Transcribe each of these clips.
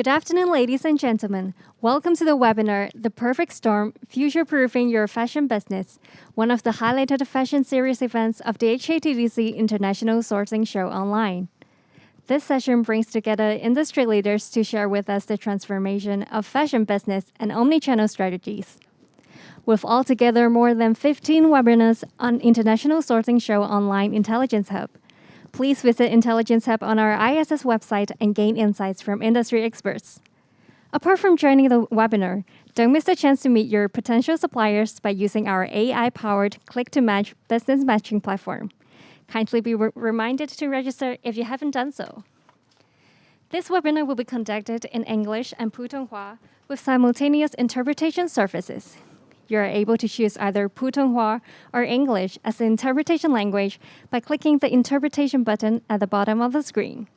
Good afternoon, ladies and gentlemen. Welcome to the webinar, The Perfect Storm, Future-Proofing Your Fashion Business, one of the highlighted fashion series events of the HKTDC International Sourcing Show online. This session brings together industry leaders to share with us the transformation of fashion business and omnichannel strategies. With altogether more than 15 webinars on International Sourcing Show Online Intelligence Hub, please visit Intelligence Hub on our ISS website and gain insights from industry experts. Apart from joining the webinar, don't miss the chance to meet your potential suppliers by using our AI-powered click-to-match business matching platform. Kindly be reminded to register if you haven't done so. This webinar will be conducted in English and Putonghua with simultaneous interpretation services. You are able to choose either Putonghua or English as the interpretation language by clicking the interpretation button at the bottom of the screen.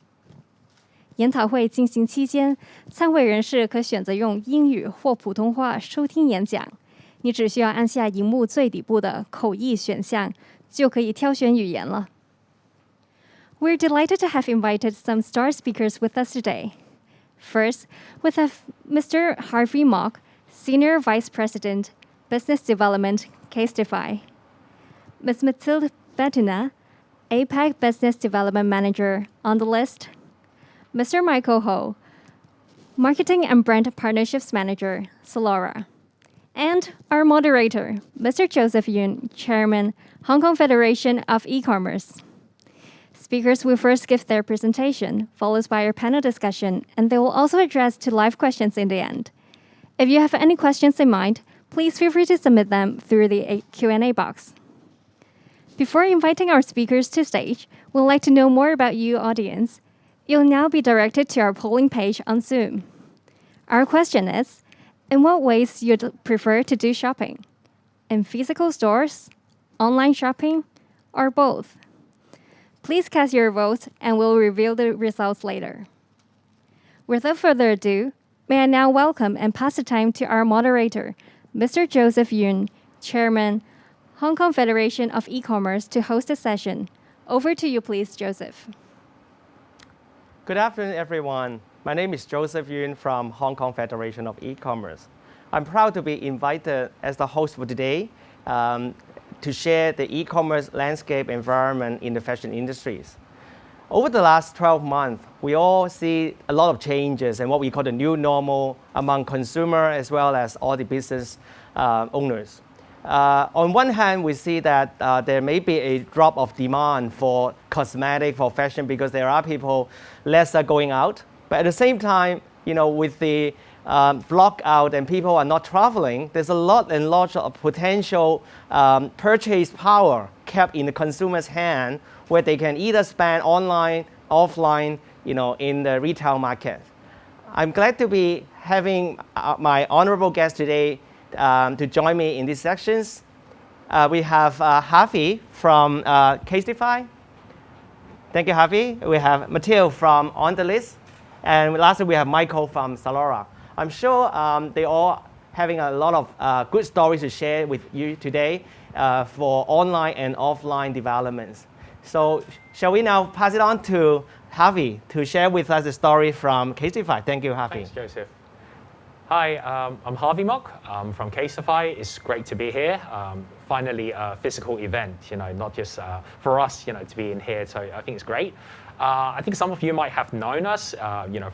研讨会进行期间，参会人士可选择用英语或普通话收听演讲。你只需要按下荧幕最底部的口译选项，就可以挑选语言了。We're delighted to have invited some star speakers with us today. First, we have Mr. Harvey Mock, Senior Vice President, Business Development, CASETiFY. Ms. Mathilde Bétinas, APAC Business Development Manager, OnTheList. Mr. Michael Ho, Marketing and Brand Partnerships Manager, ZALORA. And our moderator, Mr. Joseph Yuen, Chairman, Hong Kong Federation of E-Commerce. Speakers will first give their presentation, followed by our panel discussion, and they will also address two live questions in the end. If you have any questions in mind, please feel free to submit them through the Q&A box. Before inviting our speakers to stage, we'd like to know more about you, audience. You'll now be directed to our polling page on Zoom. Our question is, in what ways you'd prefer to do shopping? In physical stores, online shopping, or both? Please cast your votes and we'll reveal the results later. Without further ado, may I now welcome and pass the time to our moderator, Mr. Joseph Yuen, Chairman, Hong Kong Federation of E-Commerce, to host the session. Over to you, please, Joseph. Good afternoon, everyone. My name is Joseph Yuen from Hong Kong Federation of E-Commerce. I'm proud to be invited as the host for today to share the e-commerce landscape environment in the fashion industries. Over the last 12 months, we all see a lot of changes in what we call the new normal among consumers as well as all the business owners. On one hand, we see that there may be a drop of demand for cosmetic, for fashion, because there are people less going out. But at the same time, with the block out and people are not traveling, there's a lot of potential purchase power kept in the consumer's hand, where they can either spend online, offline, in the retail market. I'm glad to be having my honorable guest today to join me in these sections. We have Harvey from CASETiFY. Thank you, Harvey. We have Mathilde from OnTheList. And lastly, we have Michael from ZALORA. I'm sure they all having a lot of good stories to share with you today for online and offline developments. So shall we now pass it on to Harvey to share with us the story from CASETiFY. Thank you, Harvey. Thanks, Joseph. Hi, I'm Harvey Mock from CASETiFY. It's great to be here. Finally, a physical event, not just for us, to be in here. So I think it's great. I think some of you might have known us,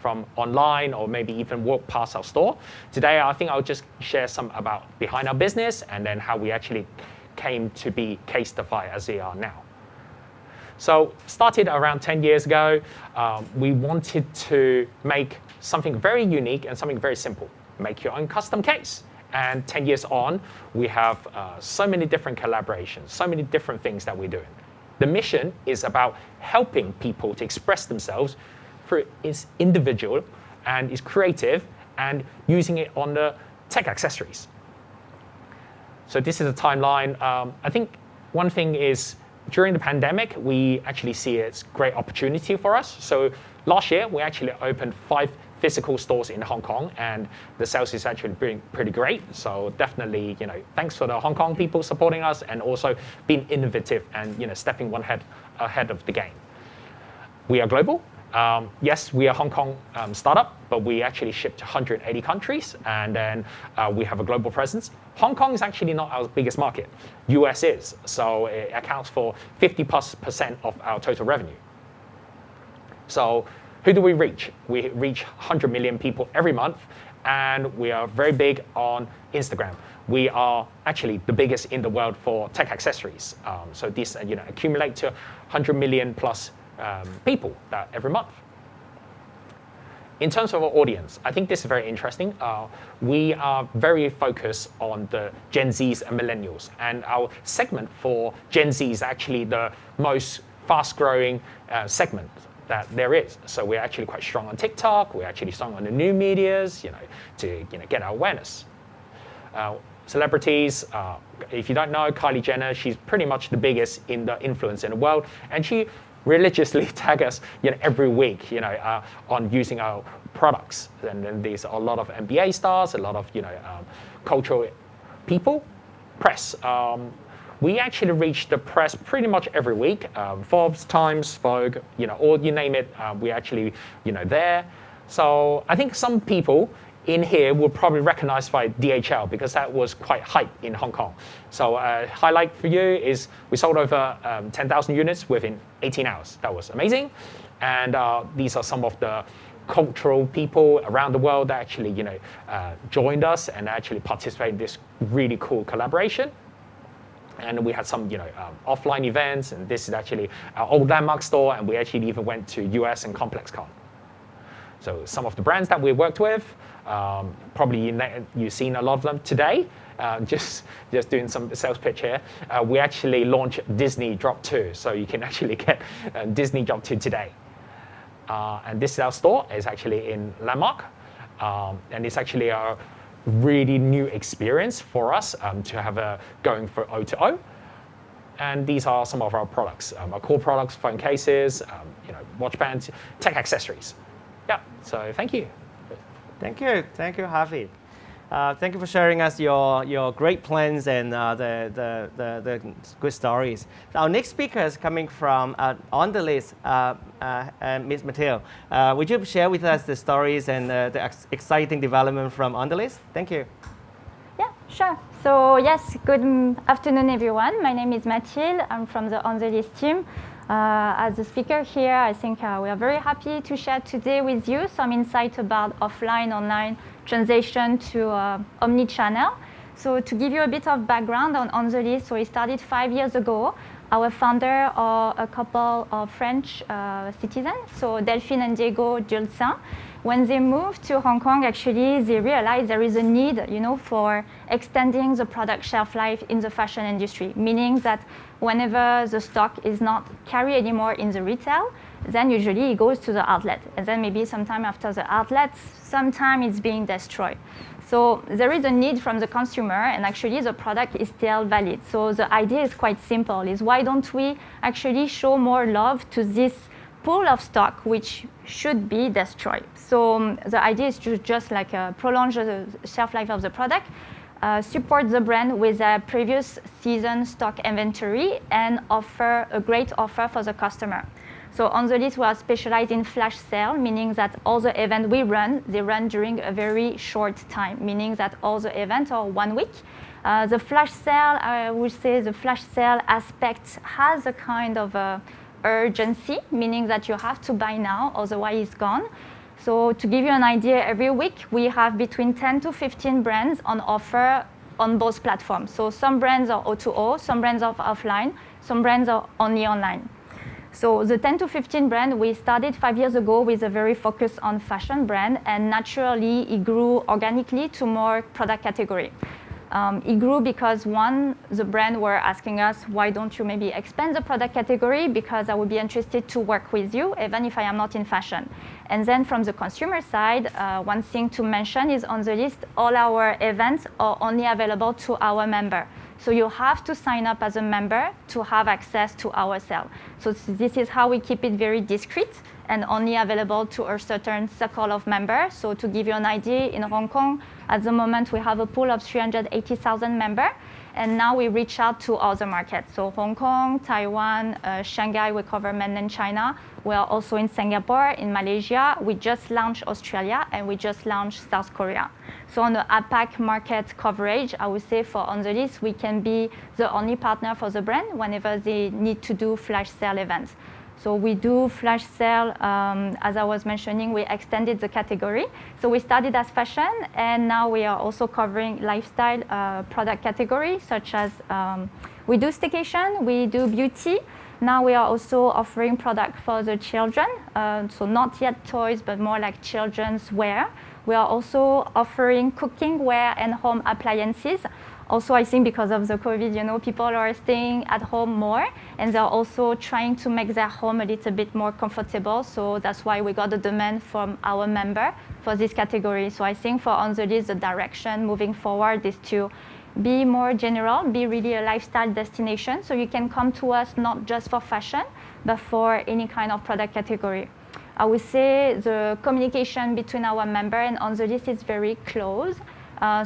from online or maybe even walk past our store. Today, I think I'll just share some about behind our business and then how we actually came to be CASETiFY as we are now. So started around 10 years ago. We wanted to make something very unique and something very simple. Make your own custom case. And 10 years on, we have so many different collaborations, so many different things that we're doing. The mission is about helping people to express themselves through its individual and its creative and using it on the tech accessories. So this is a timeline. I think one thing is during the pandemic, we actually see it's a great opportunity for us. So last year, we actually opened 5 physical stores in Hong Kong, and the sales is actually pretty great. So definitely, thanks for the Hong Kong people supporting us and also being innovative and stepping one ahead of the game. We are global, Yes, we are a Hong Kong startup, but we actually ship to 180 countries, and then we have a global presence. Hong Kong is actually not our biggest market. US is, so it accounts for 50+% of our total revenue. So who do we reach? We reach 100 million people every month, and we are very big on Instagram. We are actually the biggest in the world for tech accessories. So this accumulate to 100 million plus people every month. In terms of our audience, I think this is very interesting. We are very focused on the Gen Zs and millennials, and our segment for Gen Z is actually the most fast-growing segment that there is. So we're actually quite strong on TikTok. We're actually strong on the new medias, to get our awareness. Celebrities, if you don't know Kylie Jenner, she's pretty much the biggest in the influence in the world, and she religiously tag us, every week, on using our products. And then there's a lot of NBA stars, a lot of, cultural people, press. We actually reach the press pretty much every week. Forbes, Times, Vogue, all you name it, we actually, there. So I think some people in here will probably recognize by DHL because that was quite hype in Hong Kong. So highlight for you is we sold over 10,000 units within 18 hours. That was amazing. And these are some of the cultural people around the world that actually, joined us and actually participated in this really cool collaboration. And we had some, offline events, and this is actually our old landmark store, and we actually even went to US and ComplexCon. So some of the brands that we worked with, probably you've seen a lot of them today. Just doing some sales pitch here. We actually launched Disney Drop 2, so you can actually get Disney Drop 2 today. And this is our store. It's actually in Landmark, and it's actually a really new experience for us to have going for O2O. And these are some of our products, our core products: phone cases, watch bands, tech accessories. Yeah. So thank you. Thank you, Harvey. Thank you for sharing us your great plans and the good stories. Our next speaker is coming from OnTheList, Ms. Mathilde. Would you share with us the stories and the exciting development from OnTheList? Thank you. Yeah, sure. So yes, good afternoon, everyone. My name is Mathilde. I'm from the OnTheList team. As a speaker here, I think we are very happy to share today with you some insight about offline-online transition to omni-channel. So to give you a bit of background on OnTheList, so we started 5 years ago. Our founder are a couple of French citizens, so Delphine and Diego Dulcin. When they moved to Hong Kong, actually, they realized there is a need, for extending the product shelf life in the fashion industry, meaning that whenever the stock is not carried anymore in the retail, then usually it goes to the outlet. And then maybe sometime after the outlets, sometime it's being destroyed. So there is a need from the consumer, and actually the product is still valid. So the idea is quite simple, is why don't we actually show more love to this pool of stock which should be destroyed. So the idea is to just prolong the shelf life of the product, support the brand with a previous season stock inventory, and offer a great offer for the customer. So OnTheList, we are specialized in flash sale, meaning that all the events we run, they run during a very short time, meaning that all the events are 1 week. The flash sale, I would say the flash sale aspect has a kind of urgency, meaning that you have to buy now, otherwise it's gone. So to give you an idea, every week we have between 10 to 15 brands on offer on both platforms. So some brands are O2O, some brands are offline, some brands are only online. So the 10 to 15 brand, we started 5 years ago with a very focus on fashion brand, and naturally it grew organically to more product category. It grew because one, the brand were asking us, why don't you maybe expand the product category, because I would be interested to work with you, even if I am not in fashion. And then from the consumer side, one thing to mention is OnTheList, all our events are only available to our member. So you have to sign up as a member to have access to our sale. So this is how we keep it very discreet and only available to a certain circle of members. So to give you an idea, in Hong Kong, at the moment, we have a pool of 380,000 members. And now we reach out to other markets. So Hong Kong, Taiwan, Shanghai, we cover mainland China. We are also in Singapore, in Malaysia. We just launched Australia, and we just launched South Korea. So on the APAC market coverage, I would say for OnTheList, we can be the only partner for the brand whenever they need to do flash sale events. So we do flash sale, as I was mentioning, we extended the category. So we started as fashion, and now we are also covering lifestyle product categories, such as we do staycation, we do beauty. Now we are also offering product for the children, so not yet toys, but more like children's wear. We are also offering cooking wear and home appliances. Also, I think because of the COVID, people are staying at home more, and they're also trying to make their home a little bit more comfortable. So that's why we got the demand from our member for this category. So I think for OnTheList, the direction moving forward is to be more general, be really a lifestyle destination. So you can come to us not just for fashion, but for any kind of product category. I would say the communication between our member and OnTheList is very close.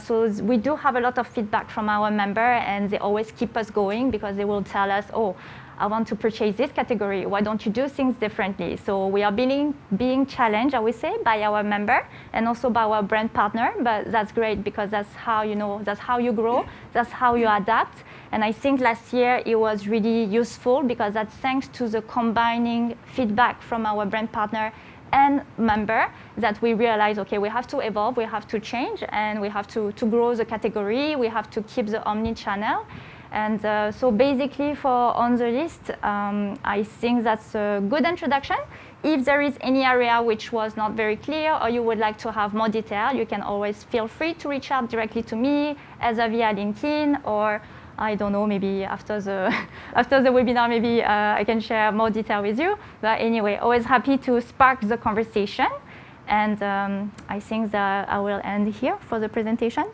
So we do have a lot of feedback from our member, and they always keep us going because they will tell us, oh, I want to purchase this category. Why don't you do things differently? So we are being challenged, I would say, by our member and also by our brand partner. But that's great because that's how that's how you grow, that's how you adapt. And I think last year it was really useful because that's thanks to the combining feedback from our brand partner and member that we realize, okay, we have to evolve, we have to change, and we have to grow the category, we have to keep the omni-channel. And so basically for OnTheList, I think that's a good introduction. If there is any area which was not very clear or you would like to have more detail, you can always feel free to reach out directly to me, either via LinkedIn or I don't know, maybe after the webinar, maybe I can share more detail with you. But anyway, always happy to spark the conversation. And I think that I will end here for the presentation.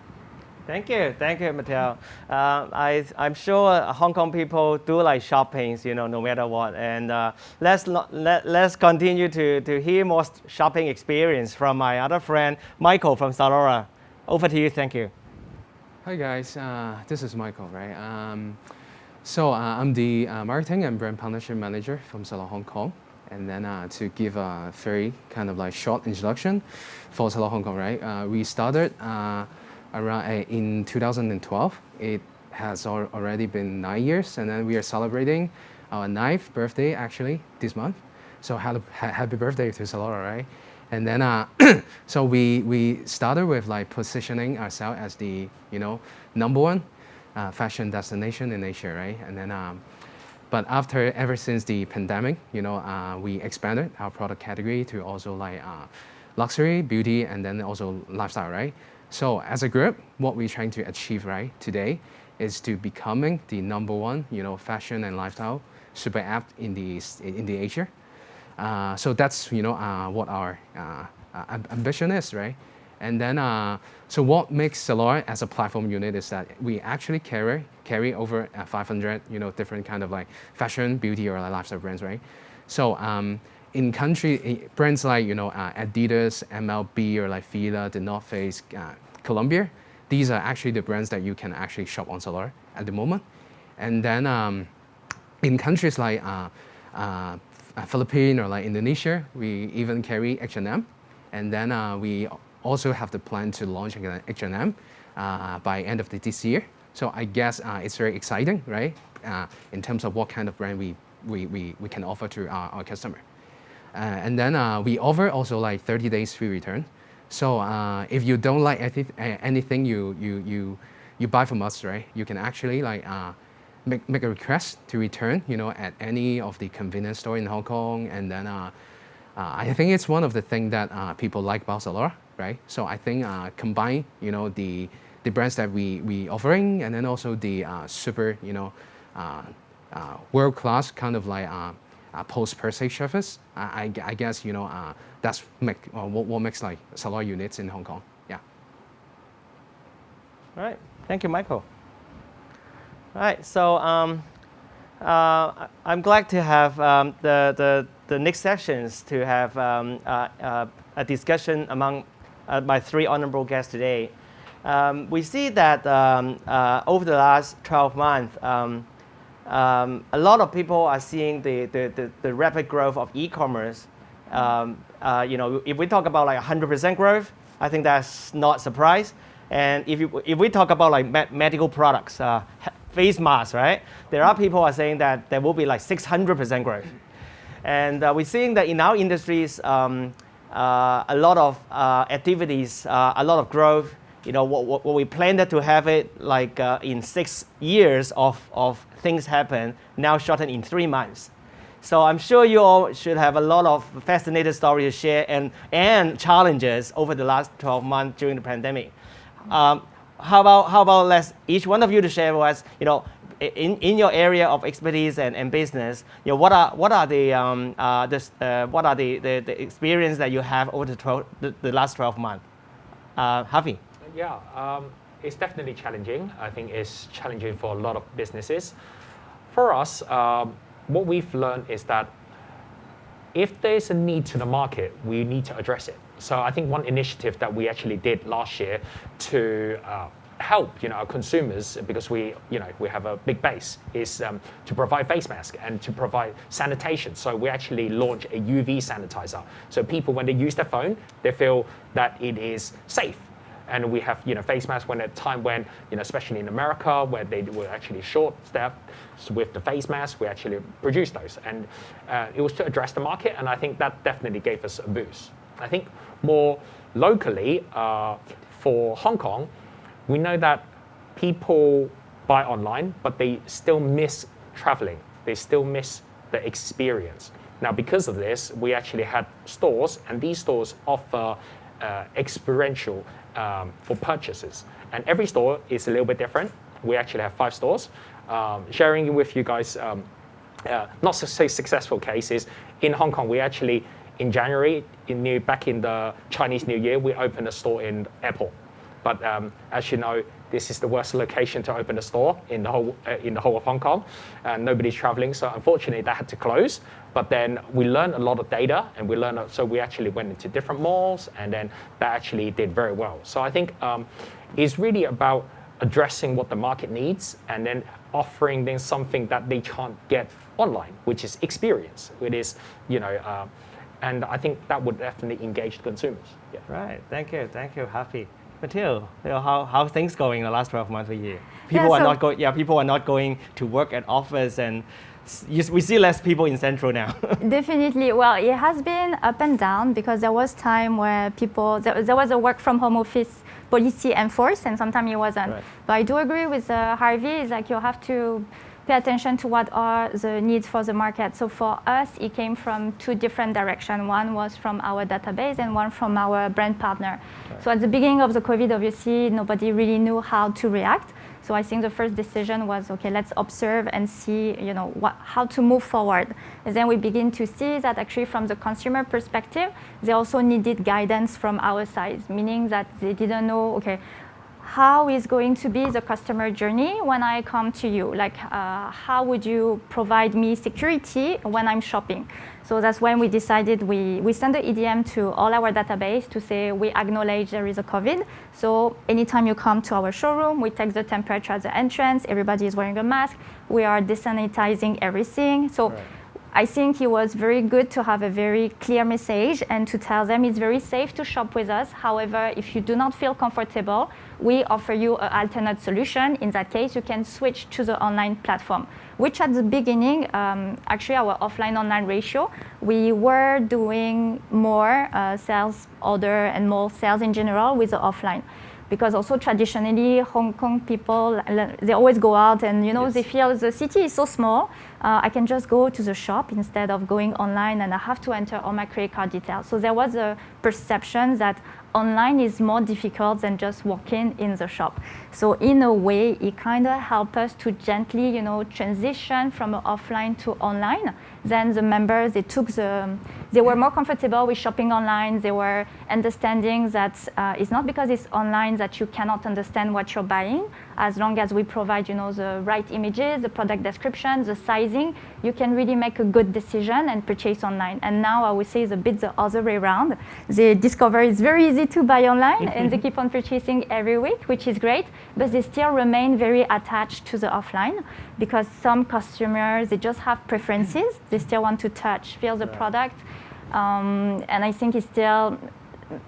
Thank you, Mathilde. I'm sure Hong Kong people do like shopping, no matter what. And let's continue to hear more shopping experience from my other friend, Michael from ZALORA. Over to you, thank you. Hi guys, this is Michael, right? So I'm the Marketing and Brand Partnership Manager from ZALORA Hong Kong. And then to give a very kind of like short introduction for ZALORA Hong Kong, right? We started around in 2012. It has already been 9 years, and then we are celebrating our 9th birthday actually this month. So happy birthday to ZALORA, right? And then so we started with like positioning ourselves as the #1 fashion destination in Asia, right? And then but ever since the pandemic, we expanded our product category to also like luxury, beauty, and then also lifestyle, right? So as a group, what we're trying to achieve right today is to becoming the #1 fashion and lifestyle super app in the Asia. So that's what our ambition is, right? And then so what makes ZALORA as a platform unit is that we actually carry over 500 different kind of like fashion, beauty, or like lifestyle brands, right? So in country brands like Adidas, MLB, or like Fila, The North Face, Columbia, these are actually the brands that you can actually shop on ZALORA at the moment. And then in countries like Philippines or like Indonesia, we even carry H&M, and then we also have the plan to launch H&M by end of this year. So I guess it's very exciting, right? In terms of what kind of brand we can offer to our customer. And then we offer also like 30 days free return. So if you don't like anything you buy from us, right? You can actually like make a request to return, at any of the convenience store in Hong Kong. And then I think it's one of the things that people like about ZALORA, right? So I think combine, the brands that we offering, and then also the super, world-class kind of like post-purchase service. I guess, that's what makes like ZALORA units in Hong Kong. Yeah. All right. Thank you, Michael. All right. So I'm glad to have the next sessions to have a discussion among my three honorable guests today. We see that over the last 12 months, a lot of people are seeing the rapid growth of e-commerce. If we talk about like 100% growth, I think that's not a surprise. And if we talk about like medical products, face masks, right? There are people who are saying that there will be like 600% growth. And we're seeing that in our industries, a lot of activities, a lot of growth. What we planned to have it like in 6 years of things happen, now shortened in 3 months. So I'm sure you all should have a lot of fascinating stories to share and challenges over the last 12 months during the pandemic. How about each one of you to share with us, in your area of expertise and business, what are the experience that you have over the last 12 months? Harvey. Yeah, it's definitely challenging. I think it's challenging for a lot of businesses. For us, what we've learned is that if there's a need to the market, we need to address it. So I think one initiative that we actually did last year to help our consumers, because we have a big base, is to provide face masks and to provide sanitation. So we actually launched a UV sanitizer. So people, when they use their phone, they feel that it is safe. And we have face masks when at a time when, especially in America, where they were actually short-staffed with the face masks, we actually produced those. And it was to address the market, and I think that definitely gave us a boost. I think more locally, for Hong Kong, we know that people buy online, but they still miss traveling. They still miss the experience. Now, because of this, we actually had stores, and these stores offer experiential for purchases. And every store is a little bit different. We actually have 5 stores. Sharing with you guys, not so successful cases. In Hong Kong, we actually, in January, back in the Chinese New Year, we opened a store in airport. But as you know, this is the worst location to open a store in the whole of Hong Kong, and nobody's traveling. So unfortunately, that had to close. But then we learned a lot of data, and so we actually went into different malls, and then that actually did very well. So I think it's really about addressing what the market needs, and then offering them something that they can't get online, which is experience. It is, and I think that would definitely engage the consumers. Yeah. Right. Thank you, Harvey. Mathilde, how things going in the last 12 months for you? People are not going to work at office, and we see less people in Central now. Definitely. Well, it has been up and down, because there was time where there was a work from home office policy enforced, and sometimes it wasn't. Right. But I do agree with Harvey. It's like you have to pay attention to what are the needs for the market. So for us, it came from 2 different directions. One was from our database, and one from our brand partner. Right. So at the beginning of the COVID, obviously, nobody really knew how to react. So I think the first decision was, okay, let's observe and see, how to move forward. And then we begin to see that actually from the consumer perspective, they also needed guidance from our side, meaning that they didn't know, okay, how is going to be the customer journey when I come to you? Like, how would you provide me security when I'm shopping? So that's when we decided we send the EDM to all our database to say we acknowledge there is a COVID. So anytime you come to our showroom, we take the temperature at the entrance. Everybody is wearing a mask. We are desanitizing everything. So. Right. I think it was very good to have a very clear message and to tell them it's very safe to shop with us. However, if you do not feel comfortable, we offer you an alternate solution. In that case, you can switch to the online platform, which at the beginning, actually our offline-online ratio, we were doing more sales order and more sales in general with the offline. Because also traditionally, Hong Kong people, they always go out and, yes. They feel the city is so small, I can just go to the shop instead of going online and I have to enter all my credit card details. So there was a perception that online is more difficult than just walking in the shop. So in a way, it kind of helped us to gently, transition from offline to online. Then the members, they were more comfortable with shopping online. They were understanding that it's not because it's online that you cannot understand what you're buying. as long as we provide, the right images, the product description, the sizing, you can really make a good decision and purchase online. And now I would say it's a bit the other way around. They discover it's very easy to buy online and they keep on purchasing every week, which is great, but they still remain very attached to the offline because some customers, they just have preferences. They still want to touch, feel the product. And I think it's still,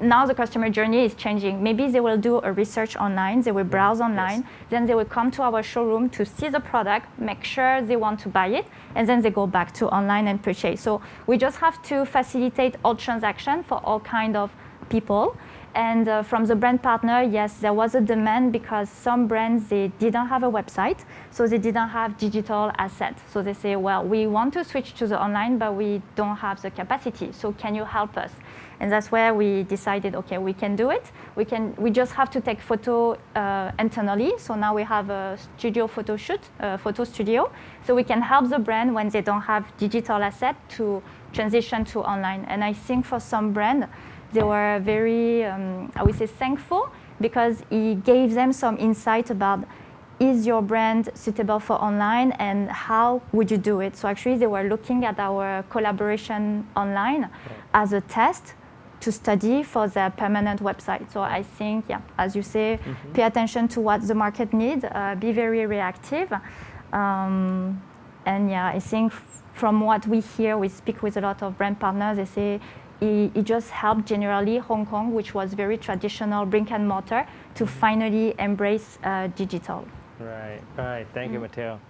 now the customer journey is changing. Maybe they will do a research online, they will browse online, then they will come to our showroom to see the product, make sure they want to buy it, and then they go back to online and purchase. So we just have to facilitate all transactions for all kind of people. And from the brand partner, yes, there was a demand because some brands, they didn't have a website, so they didn't have digital assets. So they say, well, we want to switch to the online, but we don't have the capacity. So can you help us? And that's where we decided, okay, we can do it. We just have to take photo internally. So now we have a studio photo shoot, photo studio. So we can help the brand when they don't have digital asset to transition to online. And I think for some brand, they were very, I would say, thankful because it gave them some insight about is your brand suitable for online and how would you do it? So actually they were looking at our collaboration online as a test to study for their permanent website. So I think, yeah, as you say, pay attention to what the market needs, be very reactive. And yeah, I think from what we hear, we speak with a lot of brand partners, they say it just helped generally Hong Kong, which was very traditional brick and mortar, to finally embrace digital. Right. Thank you, Mathilde.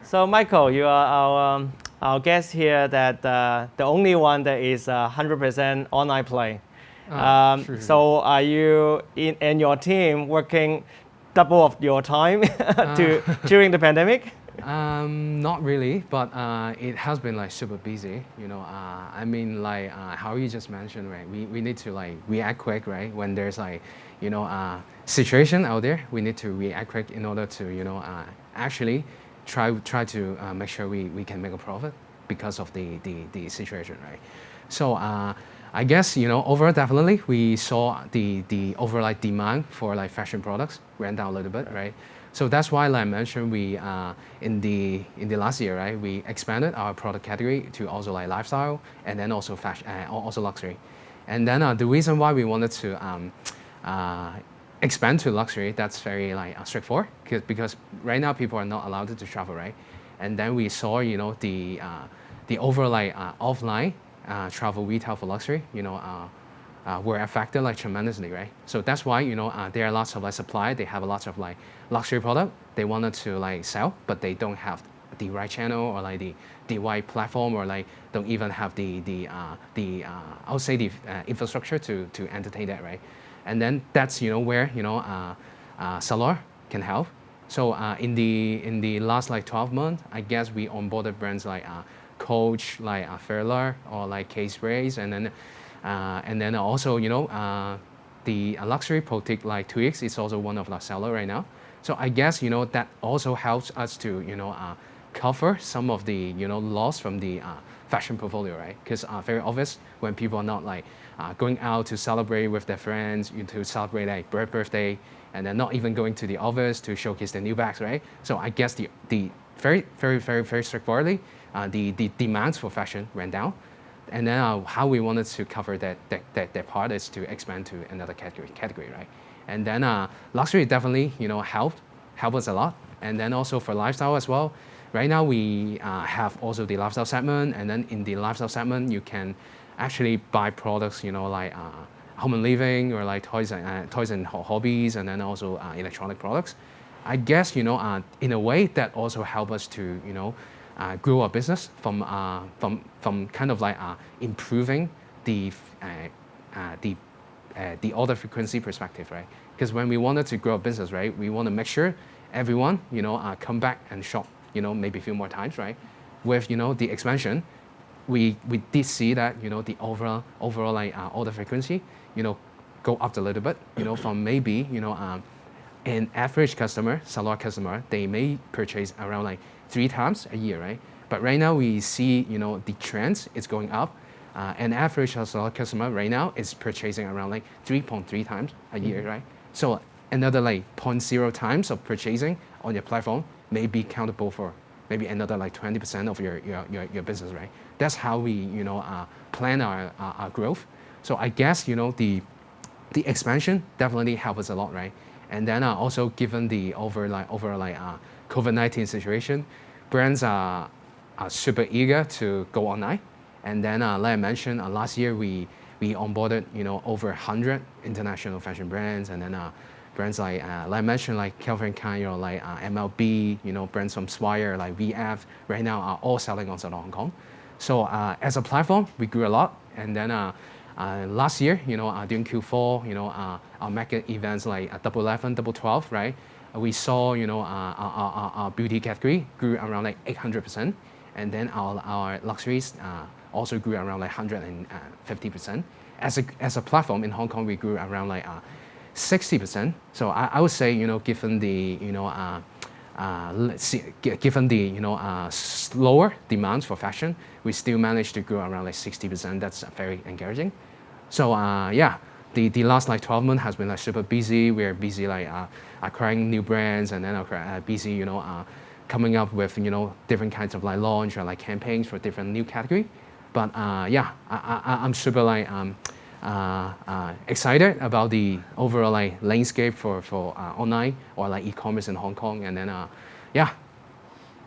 So Michael, you are our guest here that the only one that is 100% online play. True. So are you and your team working double of your time during the pandemic? Not really, but it has been like super busy. I mean, like how you just mentioned, right? We need to like react quick, right? When there's like, situation out there, we need to react quick in order to, actually try to make sure we can make a profit because of the situation, right? So I guess, overall definitely we saw the overall like demand for like fashion products went down a little bit, right? So that's why, like I mentioned, we in the last year, right, we expanded our product category to also like lifestyle and then also fashion, also luxury. And then the reason why we wanted to expand to luxury, that's very like straightforward, because right now people are not allowed to travel, right? And then we saw, the overall like offline travel retail for luxury, were affected like tremendously, right? So that's why, there are lots of like supply. They have a lot of like luxury product they wanted to like sell, but they don't have the right channel or like the right platform, or like don't even have the I would say the infrastructure to entertain that, right? And then that's where ZALORA can help. So in the last like 12 months, I guess we onboarded brands like Coach, like Fairlar, or like K-Sprays, and then also the luxury boutique like 2X is also one of our sellers right now. So I guess that also helps us to cover some of the loss from the fashion portfolio, right? Because very obvious when people are not like going out to celebrate with their friends, to celebrate like birthday, and then not even going to the office to showcase their new bags, right? So I guess the very straightforwardly, the demands for fashion went down, and then how we wanted to cover that part is to expand to another category, right? And then luxury definitely helped us a lot, and then also for lifestyle as well. Right now we have also the lifestyle segment, and then in the lifestyle segment you can actually buy products like home and living, or like toys and hobbies, and then also electronic products. I guess in a way that also help us to grow our business from kind of like improving the order frequency perspective, right? Because when we wanted to grow a business, right, we want to make sure everyone come back and shop maybe a few more times, right? With the expansion, we did see that the overall like order frequency go up a little bit, from maybe an average customer, ZALORA customer, they may purchase around like 3 times a year, right? But right now we see the trends is going up. An average ZALORA customer right now is purchasing around like 3.3 times a year, right? So another like 0.0 times of purchasing on your platform may be countable for maybe another like 20% of your business, right? That's how we, plan our growth. So I guess, the expansion definitely helps us a lot, right? And then also given the COVID-19 situation, brands are super eager to go online. And then, like I mentioned, last year we onboarded, over 100 international fashion brands, and then brands like I mentioned, like Calvin Klein, like MLB, brands from Swire, like VF, right now are all selling on Zalora Hong Kong. So as a platform, we grew a lot, and then last year, during Q4, our mega events like Double 11, Double 12, right? We saw, our beauty category grew around like 800%, and then our luxuries also grew around like 150%. As a platform in Hong Kong, we grew around like 60%. So I would say, given the, given the slower demands for fashion, we still managed to grow around like 60%. That's very encouraging. So yeah, the last like 12 months has been like super busy. We're busy like acquiring new brands, and then busy coming up with different kinds of like launch or like campaigns for different new category. But yeah, I'm super like excited about the overall like landscape for online or like e-commerce in Hong Kong, and then yeah.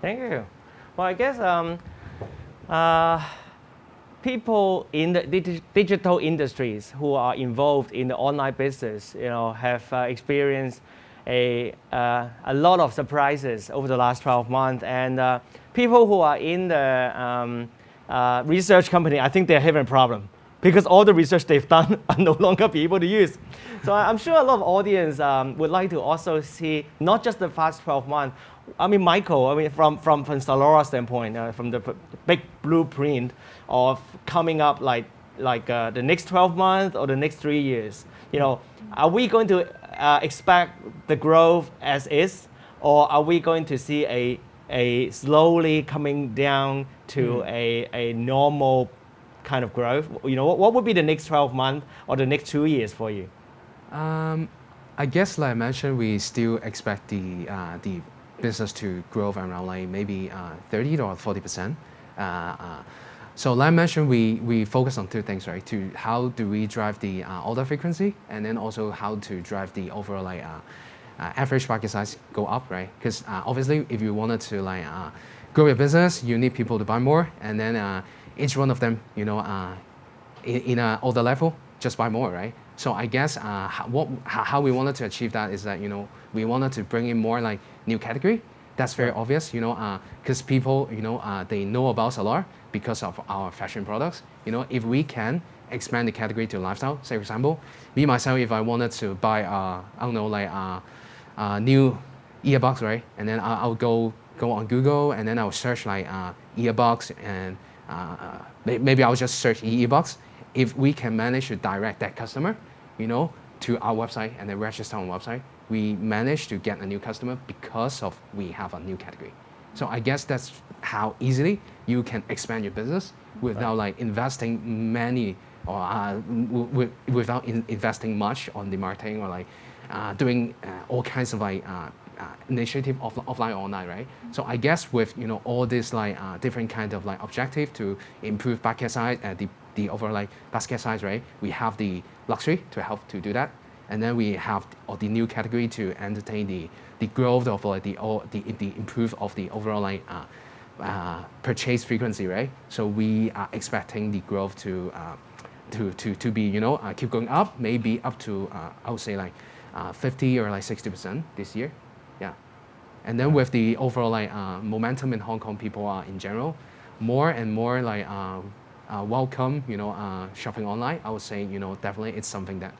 Thank you. Well, I guess people in the digital industries who are involved in the online business, have experienced a lot of surprises over the last 12 months, and people who are in the research company, I think they're having a problem because all the research they've done are no longer be able to use. So I'm sure a lot of audience would like to also see not just the past 12 months. I mean, Michael, from ZALORA standpoint, from the big blueprint of coming up like the next 12 months or the next 3 years, are we going to expect the growth as is, or are we going to see a slowly coming down to a normal kind of growth? What would be the next 12 months or the next 2 years for you? I guess, like I mentioned, we still expect the business to grow around like maybe 30 or 40%. So like I mentioned, we focus on two things, right? To how do we drive the order frequency, and then also how to drive the overall like average basket size go up, right? Because obviously, if you wanted to like grow your business, you need people to buy more, and then each one of them, in an order level, just buy more, right? So I guess how we wanted to achieve that is that we wanted to bring in more like new category. That's very obvious, because people, they know about ZALORA because of our fashion products. If we can expand the category to lifestyle, say for example, me myself, if I wanted to buy, I don't know, like new earbuds, right? And then I'll go on Google, and then I'll search like earbuds, and maybe I'll just search earbuds. If we can manage to direct that customer, to our website and then register on website, we manage to get a new customer because of we have a new category. So I guess that's how easily you can expand your business without like investing many or without investing much on the marketing or like doing all kinds of like initiative offline or online, right? So I guess with all this like different kind of like objective to improve basket size, the overall like basket size, right? We have the luxury to help to do that, and then we have the new category to entertain the growth of like the improve of the overall like purchase frequency, right? So we are expecting the growth to be keep going up, maybe up to I would say like 50 or like 60% this year, yeah. And then with the overall like momentum in Hong Kong, people are in general more and more like welcome shopping online. I would say definitely it's something that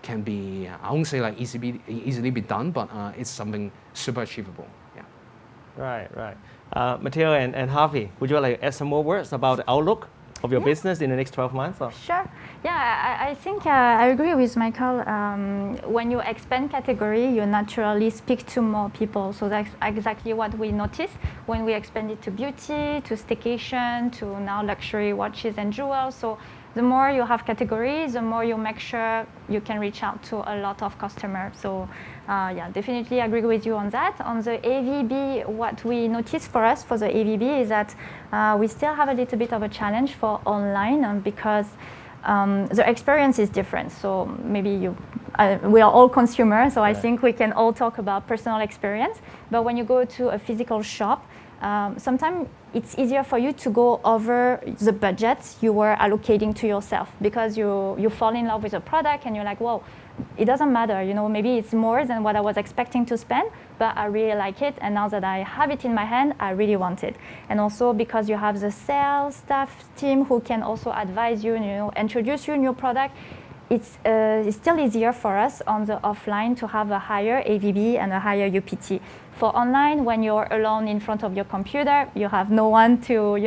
can be I won't say like easily be done, but it's something super achievable, yeah. Right. Mathilde and Harvey, would you like to add some more words about the outlook of your business in the next 12 months? Or? Sure. Yeah, I think I agree with Michael. When you expand category, you naturally speak to more people. So that's exactly what we notice when we expanded to beauty, to staycation, to now luxury watches and jewels. So the more you have categories, the more you make sure you can reach out to a lot of customers. So yeah, definitely agree with you on that. On the AVB, what we notice for us for the AVB is that we still have a little bit of a challenge for online because the experience is different. So maybe we are all consumers, so I think we can all talk about personal experience. But when you go to a physical shop, sometimes it's easier for you to go over the budget you were allocating to yourself because you fall in love with a product and you're like, whoa, it doesn't matter, you know, maybe it's more than what I was expecting to spend, but I really like it, and now that I have it in my hand, I really want it. And also because you have the sales staff team who can also advise you, introduce you new product, it's still easier for us on the offline to have a higher AVB and a higher UPT. For online, when you're alone in front of your computer, you have no one to,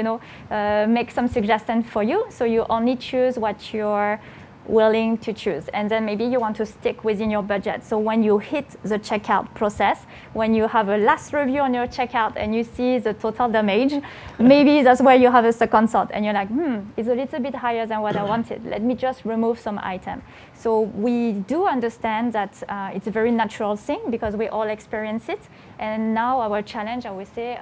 make some suggestions for you. So you only choose what you're willing to choose, and then maybe you want to stick within your budget. So when you hit the checkout process, when you have a last review on your checkout and you see the total damage, maybe that's where you have a second thought and you're like, it's a little bit higher than what I wanted. Let me just remove some item. So we do understand that it's a very natural thing because we all experience it. And now our challenge, I would say,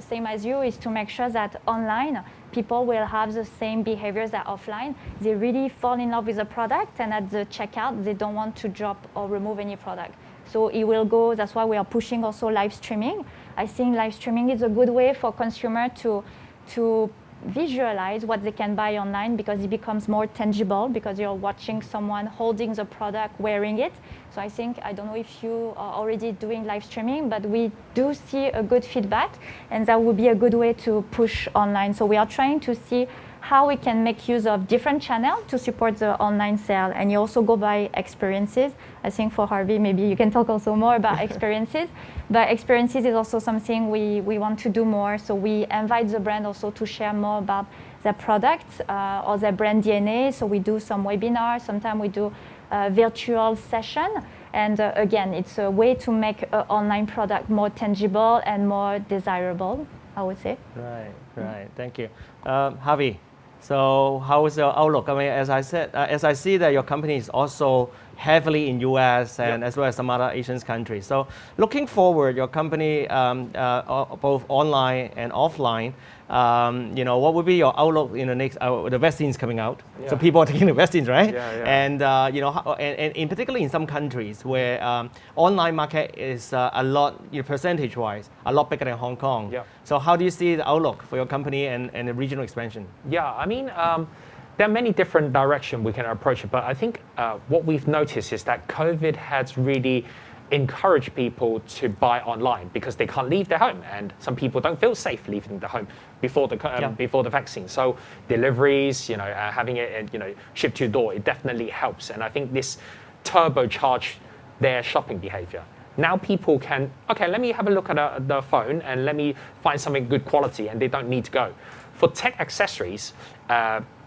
same as you, is to make sure that online people will have the same behaviors that offline. They really fall in love with the product, and at the checkout, they don't want to drop or remove any product. So it will go, that's why we are pushing also live streaming. I think live streaming is a good way for consumer to visualize what they can buy online because it becomes more tangible because you're watching someone holding the product, wearing it. So I think, I don't know if you are already doing live streaming, but we do see a good feedback, and that would be a good way to push online. So we are trying to see how we can make use of different channels to support the online sale. And you also go by experiences. I think for Harvey, maybe you can talk also more about experiences. But experiences is also something we want to do more. So we invite the brand also to share more about their product or their brand DNA. So we do some webinars. Sometimes we do a virtual session. And again, it's a way to make an online product more tangible and more desirable, I would say. Right. Thank you. Harvey, so how is your outlook? I mean, as I said, as I see that your company is also heavily in US and as well as some other Asian countries. So looking forward, your company, both online and offline, what would be your outlook in the next, the vaccines coming out? So people are taking the vaccines, right? And, and in particularly in some countries where online market is a lot, percentage-wise, a lot bigger than Hong Kong. So how do you see the outlook for your company and the regional expansion? Yeah, I mean, there are many different directions we can approach it, but I think what we've noticed is that COVID has really encouraged people to buy online because they can't leave their home, and some people don't feel safe leaving the home before the vaccine. So deliveries, having it, shipped to your door, it definitely helps, and I think this turbocharged their shopping behavior. Now people can, okay, let me have a look at the phone and let me find something good quality, and they don't need to go. For tech accessories,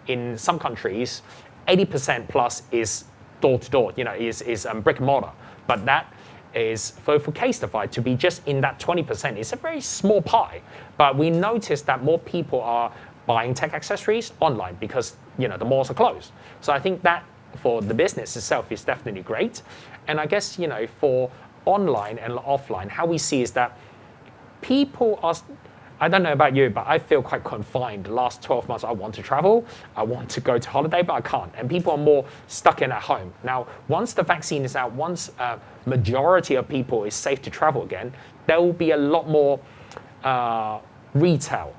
in some countries, 80% plus is door-to-door, is brick and mortar. But that is, for CASETiFY to be just in that 20%, it's a very small pie. But we noticed that more people are buying tech accessories online because, the malls are closed. So I think that for the business itself is definitely great. And I guess, for online and offline, how we see is that people are, I don't know about you, but I feel quite confined. The last 12 months, I want to travel, I want to go to holiday, but I can't. And people are more stuck in at home. Now, once the vaccine is out, once majority of people is safe to travel again, there will be a lot more retail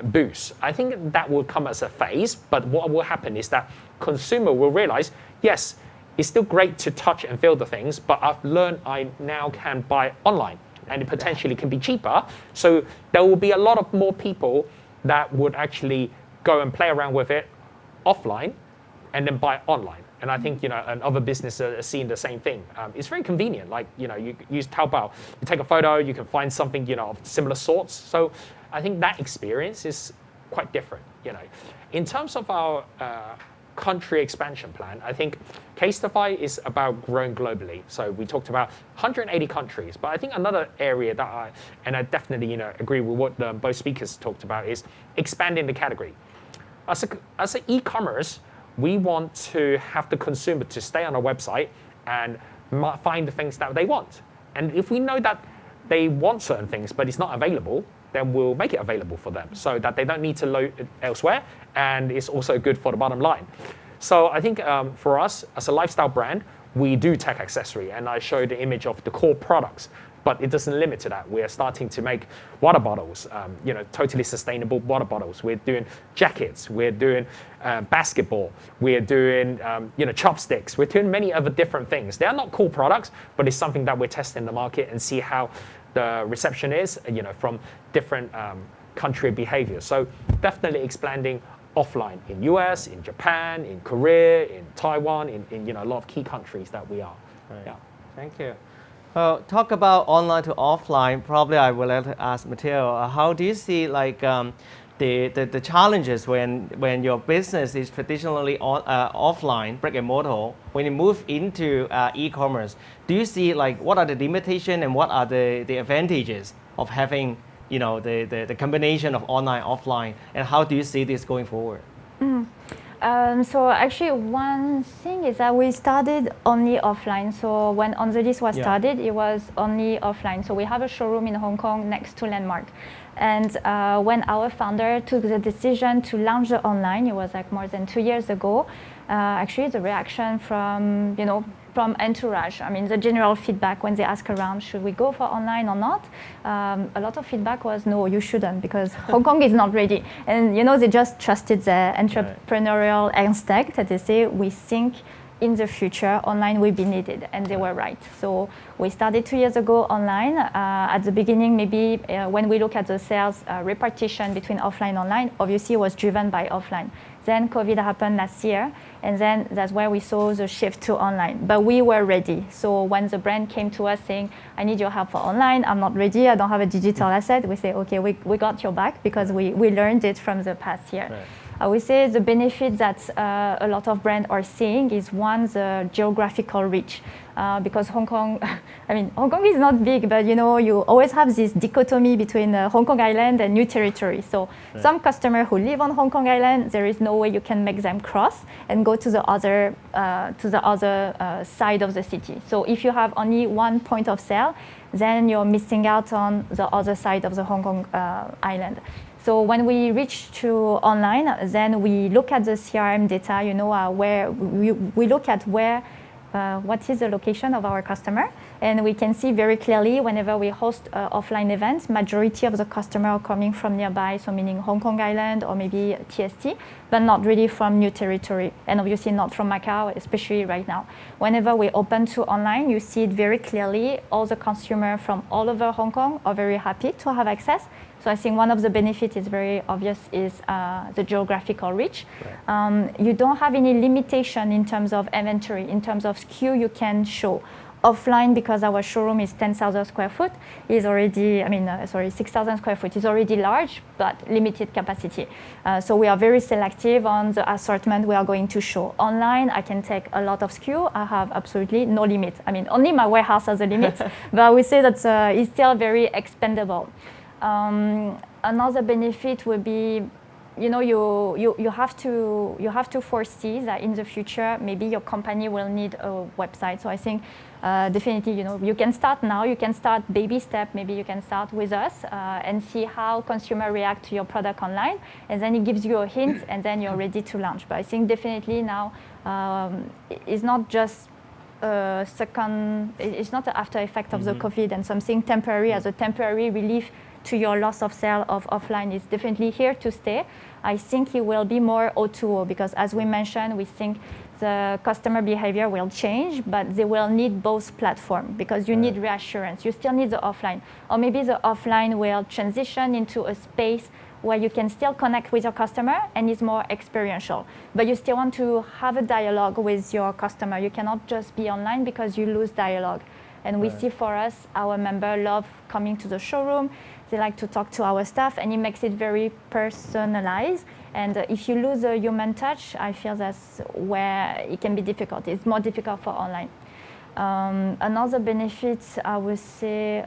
boost. I think that will come as a phase, but what will happen is that consumer will realize, yes, it's still great to touch and feel the things, but I've learned I now can buy online, and it potentially can be cheaper. So there will be a lot of more people that would actually go and play around with it offline and then buy online. And I think, and other businesses are seeing the same thing. It's very convenient. Like, you use Taobao, you take a photo, you can find something, of similar sorts. So I think that experience is quite different, In terms of our country expansion plan, I think CASETiFY is about growing globally. So we talked about 180 countries, but I think another area that I definitely agree with what both speakers talked about is expanding the category. As an e-commerce, we want to have the consumer to stay on our website and find the things that they want. And if we know that they want certain things, but it's not available, then we'll make it available for them so that they don't need to load it elsewhere, and it's also good for the bottom line. So I think for us, as a lifestyle brand, we do tech accessory, and I showed the image of the core products, but it doesn't limit to that. We are starting to make water bottles, totally sustainable water bottles. We're doing jackets, we're doing basketball, we're doing chopsticks, we're doing many other different things. They are not cool products, but it's something that we're testing in the market and see how the reception is, from different country behaviors. So definitely expanding offline in US, in Japan, in Korea, in Taiwan, in a lot of key countries that we are. Right. Yeah. Thank you. Talk about online to offline. Probably I will have to ask Mathilde, how do you see the challenges when your business is traditionally offline, brick and mortar, when you move into e-commerce? Do you see what are the limitations and what are the advantages of having the combination of online offline, and how do you see this going forward? So actually, one thing is that we started only offline. So when OnTheList was started, it was only offline. So we have a showroom in Hong Kong next to Landmark. And when our founder took the decision to launch the online, it was more than 2 years ago. Actually, the reaction from entourage, the general feedback when they ask around, should we go for online or not? A lot of feedback was, no, you shouldn't, because Hong Kong is not ready. And they just trusted the entrepreneurial instinct. They say, we think in the future, online will be needed, and they were right. So we started 2 years ago online. At the beginning, maybe when we look at the sales repartition between offline and online, obviously it was driven by offline. Then COVID happened last year, and then that's where we saw the shift to online. But we were ready. So when the brand came to us saying, I need your help for online, I'm not ready, I don't have a digital asset, we say, okay, we got your back, because we learned it from the past year. Right. I would say the benefit that a lot of brands are seeing is, one, the geographical reach. Because Hong Kong, Hong Kong is not big, but you always have this dichotomy between Hong Kong Island and New Territory. So some customers who live on Hong Kong Island, there is no way you can make them cross and go to the other side of the city. So if you have only one point of sale, then you're missing out on the other side of the Hong Kong island. So when we reach to online, then we look at the CRM data, where we look at what is the location of our customer, and we can see very clearly whenever we host offline events, majority of the customers are coming from nearby, so meaning Hong Kong Island or maybe TST, but not really from New Territory, and obviously not from Macau, especially right now. Whenever we open to online, you see it very clearly. All the consumers from all over Hong Kong are very happy to have access. So I think one of the benefits is very obvious is the geographical reach. Right. You don't have any limitation in terms of inventory, in terms of SKU you can show. Offline, because our showroom is 10,000 square foot, is already, 6,000 square foot is already large, but limited capacity. So we are very selective on the assortment we are going to show. Online, I can take a lot of SKU. I have absolutely no limit. Only my warehouse has a limit, but I would say that it's still very expandable. Another benefit would be, you have to foresee that in the future maybe your company will need a website. So I think definitely you can start now. You can start baby step. Maybe you can start with us and see how consumers react to your product online, and then it gives you a hint, and then you're ready to launch. But I think definitely now it's not just it's not the after effect of the COVID and something temporary as a temporary relief to your loss of sale of offline is definitely here to stay. I think it will be more O2O, because as we mentioned, we think the customer behavior will change, but they will need both platforms, because you need reassurance. You still need the offline, or maybe the offline will transition into a space where you can still connect with your customer and is more experiential. But you still want to have a dialogue with your customer. You cannot just be online because you lose dialogue. And we see for us, our members love coming to the showroom. They like to talk to our staff, and it makes it very personalized. And if you lose a human touch, I feel that's where it can be difficult. It's more difficult for online. Another benefit, I would say,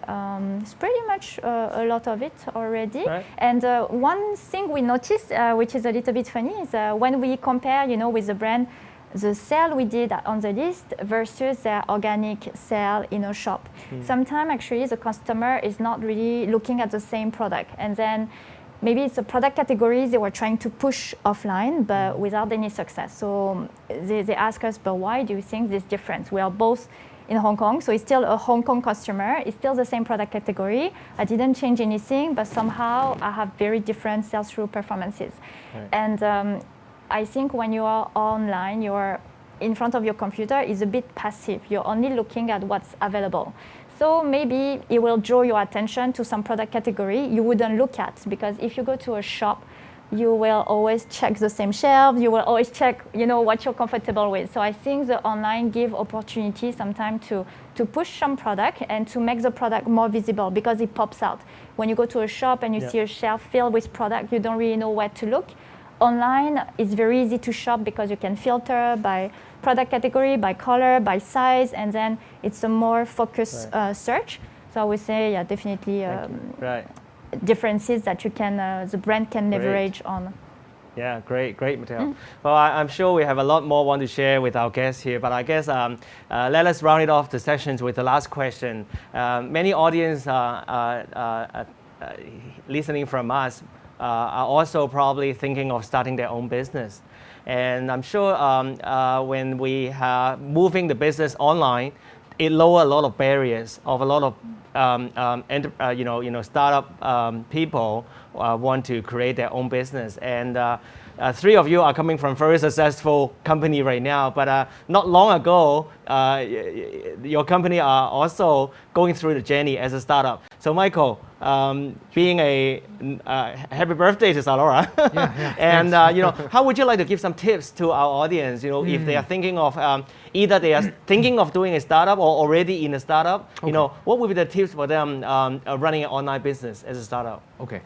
is pretty much a lot of it already. Right. And one thing we noticed, which is a little bit funny, is when we compare, with the brand, the sale we did on the list versus their organic sale in a shop. Sometimes actually the customer is not really looking at the same product, and then maybe it's a product category they were trying to push offline, but without any success. So they ask us, but why do you think this difference? We are both in Hong Kong, so it's still a Hong Kong customer. It's still the same product category. I didn't change anything, but somehow I have very different sell-through performances. Right. And I think when you are online, you're in front of your computer is a bit passive. You're only looking at what's available. So maybe it will draw your attention to some product category you wouldn't look at, because if you go to a shop, you will always check the same shelves, you will always check what you're comfortable with. So I think the online give opportunity sometimes to push some product and to make the product more visible, because it pops out. When you go to a shop and you see a shelf filled with product, you don't really know where to look. Online, it's very easy to shop because you can filter by product category, by color, by size, and then it's a more focused search. So I would say, definitely differences that you can, the brand can leverage on. Yeah, great, Mathilde. Well, I'm sure we have a lot more want to share with our guests here, but I guess let us round it off the sessions with the last question. Many audience listening from us are also probably thinking of starting their own business. And I'm sure when we are moving the business online, it lowers a lot of barriers of a lot of startup people want to create their own business. And three of you are coming from very successful company right now, but not long ago, your company are also going through the journey as a startup. So Michael, being a happy birthday to ZALORA. And how would you like to give some tips to our audience? If they are thinking of either they are thinking of doing a startup or already in a startup, what would be the tips for them running an online business as a startup? Okay.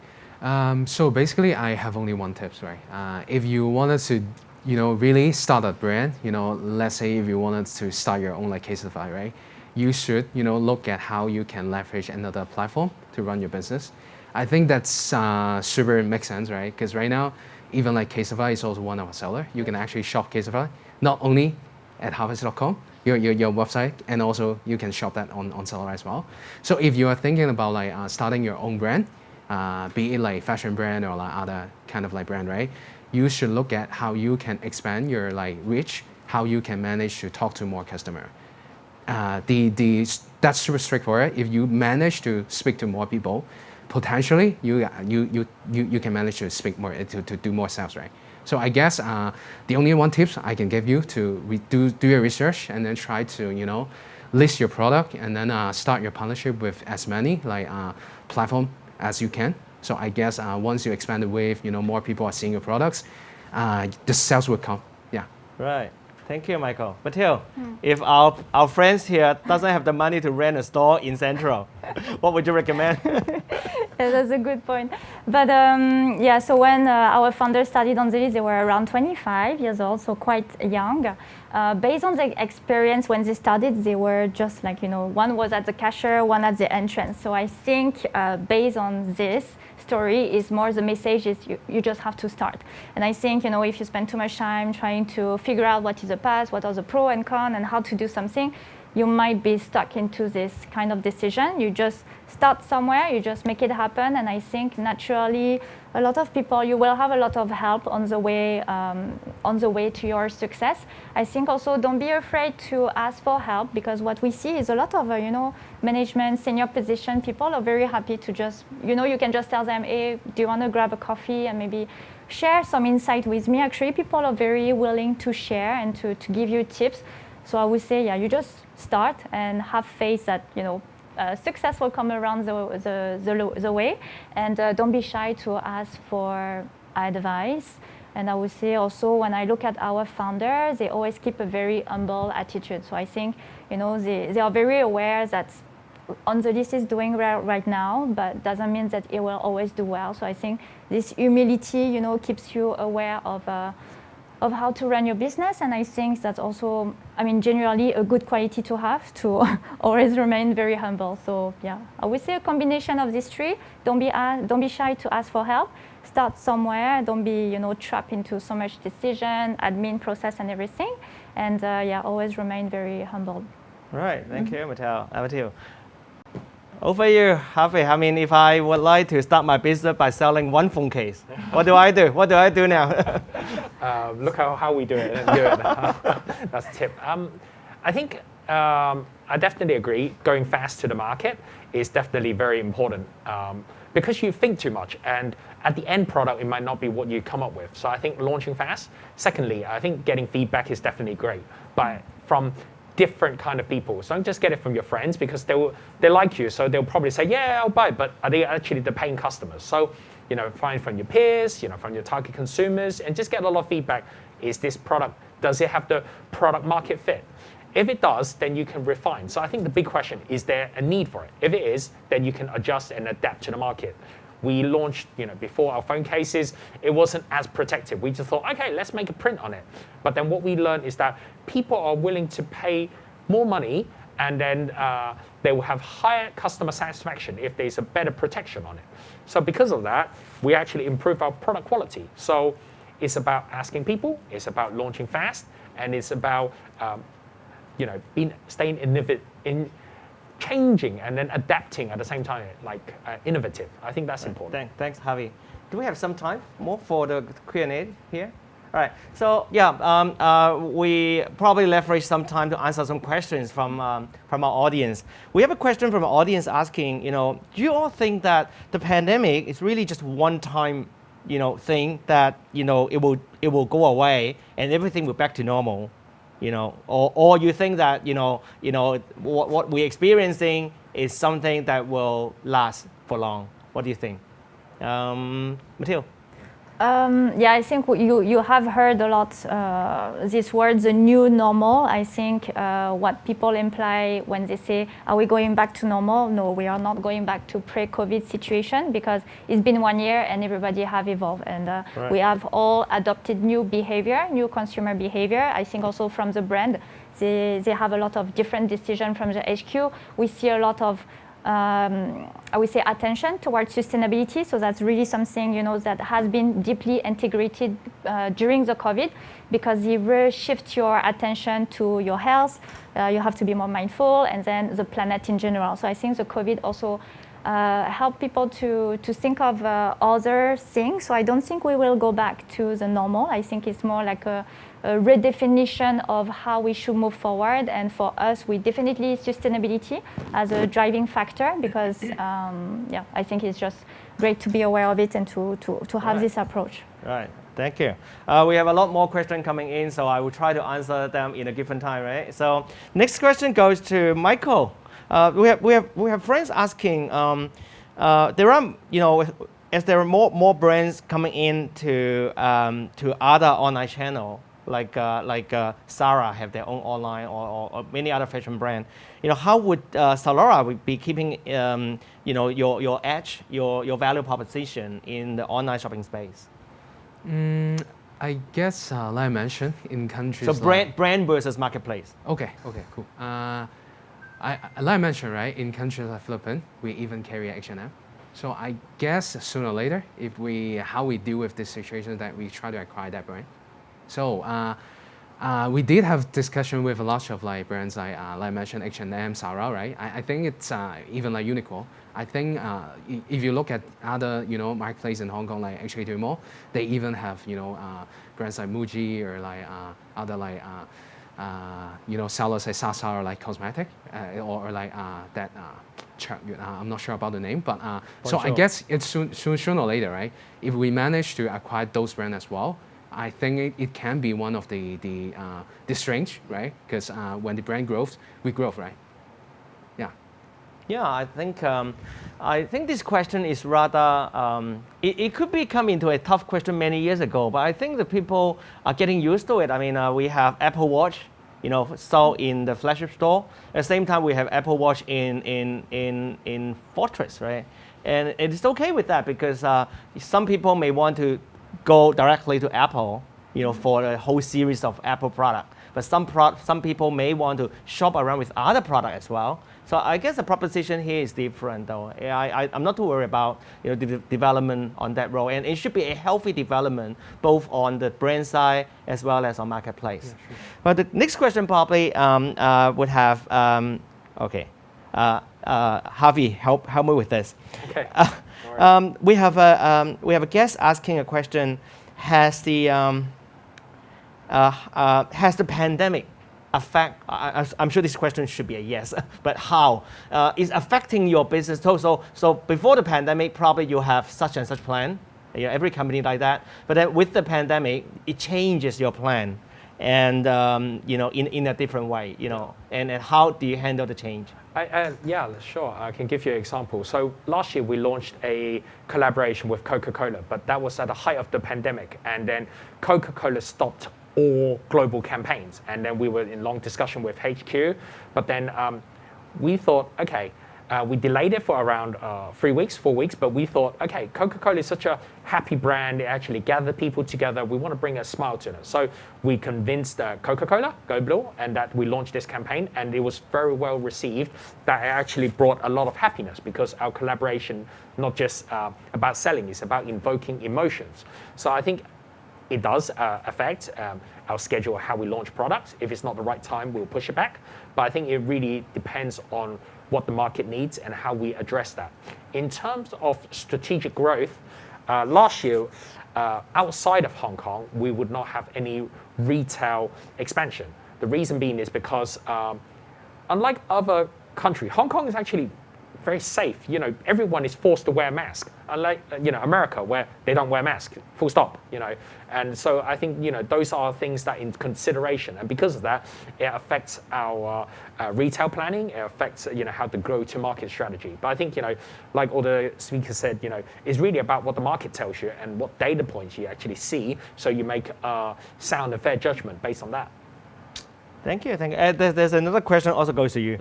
So basically, I have only one tips, right? If you wanted to, really start a brand, let's say if you wanted to start your own like CASETiFY, right? You should, look at how you can leverage another platform to run your business. I think that's super makes sense, right? Because right now, even like CASETiFY is also one of our sellers. You can actually shop CASETiFY not only at harvest.com, your website, and also you can shop that on ZALORA as well. So if you are thinking about like starting your own brand, be it like fashion brand or like other kind of like brand, right? You should look at how you can expand your like reach, how you can manage to talk to more customer. That's super straightforward. If you manage to speak to more people, potentially you can manage to speak more to do more sales, right? So I guess the only one tips I can give you to do your research and then try to list your product and then start your partnership with as many like platform as you can. So I guess once you expand the wave, more people are seeing your products, the sales will come. Yeah. Right. Thank you, Michael. Mathilde, if our friends here doesn't have the money to rent a store in Central, what would you recommend? Yeah, that's a good point. But so when our founders started OnTheList, they were around 25 years old, so quite young. Based on the experience when they started, they were just like, one was at the cashier, one at the entrance. So I think based on this story is more the message is you just have to start. And I think, if you spend too much time trying to figure out what is the path, what are the pro and con, and how to do something, you might be stuck into this kind of decision. You just start somewhere, you just make it happen. And I think naturally, a lot of people, you will have a lot of help on the way to your success. I think also don't be afraid to ask for help, because what we see is a lot of, management, senior position, people are very happy to just, you can just tell them, hey, do you want to grab a coffee and maybe share some insight with me? Actually, people are very willing to share and to give you tips. So I would say, you just start and have faith that, success will come around the way, and don't be shy to ask for advice. And I would say also, when I look at our founders, they always keep a very humble attitude. So I think, they are very aware that OnTheList is doing well right now, but doesn't mean that it will always do well. So I think this humility, keeps you aware of how to run your business, and I think that's also, generally a good quality to have, to always remain very humble. So yeah, I would say a combination of these three. Don't be shy to ask for help. Start somewhere. Don't be trapped into so much decision, admin process, and everything. And always remain very humble. Right. Thank you, Mathilde. Over here, Harvey. If I would like to start my business by selling one phone case, what do I do? What do I do now? Look how we do it and do it. That's a tip. I think I definitely agree. Going fast to the market is definitely very important because you think too much, and at the end product, it might not be what you come up with. So I think launching fast. Secondly, I think getting feedback is definitely great, but from different kind of people. So don't just get it from your friends because they like you, so they'll probably say, yeah, I'll buy it, but are they actually the paying customers? So, find from your peers, from your target consumers, and just get a lot of feedback. Is this product, does it have the product market fit? If it does, then you can refine. So I think the big question, is there a need for it? If it is, then you can adjust and adapt to the market. We launched, before our phone cases, it wasn't as protective. We just thought, okay, let's make a print on it. But then what we learned is that people are willing to pay more money, and then they will have higher customer satisfaction if there's a better protection on it. So because of that, we actually improve our product quality. So it's about asking people, it's about launching fast, and it's about staying changing and then adapting at the same time, like innovative. I think that's important. Thanks, Harvey. Do we have some time more for the Q&A here? All right. So we probably leverage some time to answer some questions from our audience. We have a question from our audience asking, do you all think that the pandemic is really just one-time, thing that it will go away and everything will back to normal? Or you think that what we're experiencing is something that will last for long? What do you think, Mathilde? I think you have heard a lot this word, the new normal. I think what people imply when they say, are we going back to normal? No, we are not going back to pre-COVID situation, because it's been 1 year and everybody have evolved, and right. We have all adopted new behavior, new consumer behavior. I think also from the brand, they have a lot of different decisions from the HQ. We see a lot of I would say attention towards sustainability. So that's really something that has been deeply integrated during the COVID, because you really shift your attention to your health. You have to be more mindful, and then the planet in general. So I think the COVID also helped people to think of other things. So I don't think we will go back to the normal. I think it's more like a redefinition of how we should move forward. And for us, we definitely sustainability as a driving factor, because I think it's just great to be aware of it and to have this approach. Right. Thank you. We have a lot more questions coming in, so I will try to answer them in a given time, right? So next question goes to Michael. We have friends asking. There are as there are more brands coming in to other online channel, like Zara have their own online, or many other fashion brand. How would ZALORA be keeping your edge, your value proposition in the online shopping space? I guess, like I mentioned, in countries. So brand versus marketplace. Okay, cool. Like I mentioned, right, in countries like Philippines, we even carry H&M. So I guess sooner or later, how we deal with this situation, that we try to acquire that brand. So we did have discussion with a lot of brands like I mentioned, H&M, Zara, right? I think it's even like Uniqlo. I think if you look at other marketplaces in Hong Kong, like HKTDC Mall, they even have brands like Muji, or like other sellers like Sasa, or like cosmetic, or like that. I'm not sure about the name, but so sure. I guess it's sooner or later, right? If we manage to acquire those brands as well, I think it can be one of the strengths, right? Because when the brand grows, we grow, right? Yeah. Yeah, I think this question is rather. It could become into a tough question many years ago, but I think the people are getting used to it. I mean, we have Apple Watch, sold in the flagship store. At the same time, we have Apple Watch in Fortress, right? And it's okay with that because some people may want to go directly to Apple, for a whole series of Apple product. But some people may want to shop around with other products as well. So I guess the proposition here is different, though. I'm not too worried about the development on that role, and it should be a healthy development both on the brand side as well as on marketplace. Yeah, sure. But the next question probably would have Harvey help me with this. Okay. We have a guest asking a question: Has the pandemic affect? I'm sure this question should be a yes, but how is affecting your business? So before the pandemic, probably you have such and such plan. Every company like that. But then with the pandemic, it changes your plan, and in a different way. And how do you handle the change? Yeah, sure. I can give you an example. So last year we launched a collaboration with Coca-Cola, but that was at the height of the pandemic, and then Coca-Cola stopped all global campaigns, and then we were in long discussion with HQ, but then we thought, okay, we delayed it for around 4 weeks, but we thought, okay, Coca-Cola is such a happy brand, it actually gathered people together, we want to bring a smile to it. So we convinced Coca-Cola, Go Blue, and that we launched this campaign, and it was very well received. That it actually brought a lot of happiness because our collaboration, not just about selling, it's about invoking emotions. So I think it does affect our schedule, how we launch products. If it's not the right time, we'll push it back. But I think it really depends on what the market needs and how we address that. In terms of strategic growth, last year, outside of Hong Kong, we would not have any retail expansion. The reason being is because unlike other countries, Hong Kong is actually very safe. Everyone is forced to wear a mask. Unlike America, where they don't wear masks, full stop. And so I think those are things that in consideration, and because of that, it affects our retail planning. It affects how to grow to market strategy. But I think like all the speakers said, it's really about what the market tells you and what data points you actually see, so you make sound and fair judgment based on that. Thank you. There's another question also goes to you.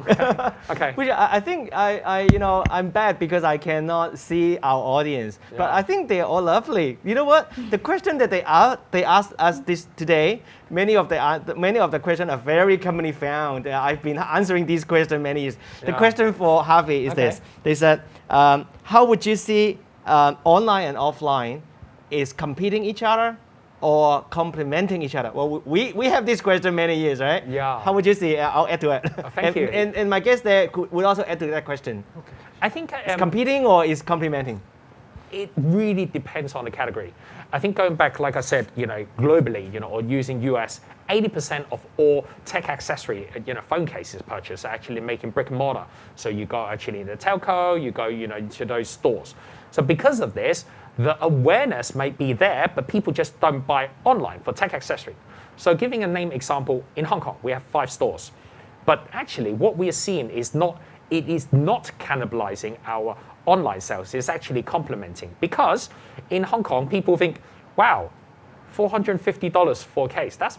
Okay. Which I think I'm bad because I cannot see our audience, yeah. But I think they're all lovely. You know what? The question that they asked us this today, many of the questions are very company found. I've been answering these questions many years. Yeah. The question for Harvey is this. They said, how would you see online and offline is competing each other or complementing each other? Well, we have this question many years, right? Yeah. How would you see? I'll add to it. Thank you. And my guest there would also add to that question. Okay. I think is competing or is complementing? It really depends on the category. I think going back, like I said, globally, or using US, 80% of all tech accessory, phone cases purchased are actually making brick and mortar. So you go actually in the telco, you go, to those stores. So because of this, the awareness might be there, but people just don't buy online for tech accessory. So giving a name example, in Hong Kong, we have 5 stores. But actually what we are seeing is it is not cannibalizing our online sales, it's actually complementing. Because in Hong Kong, people think, wow, $450 for a case, that's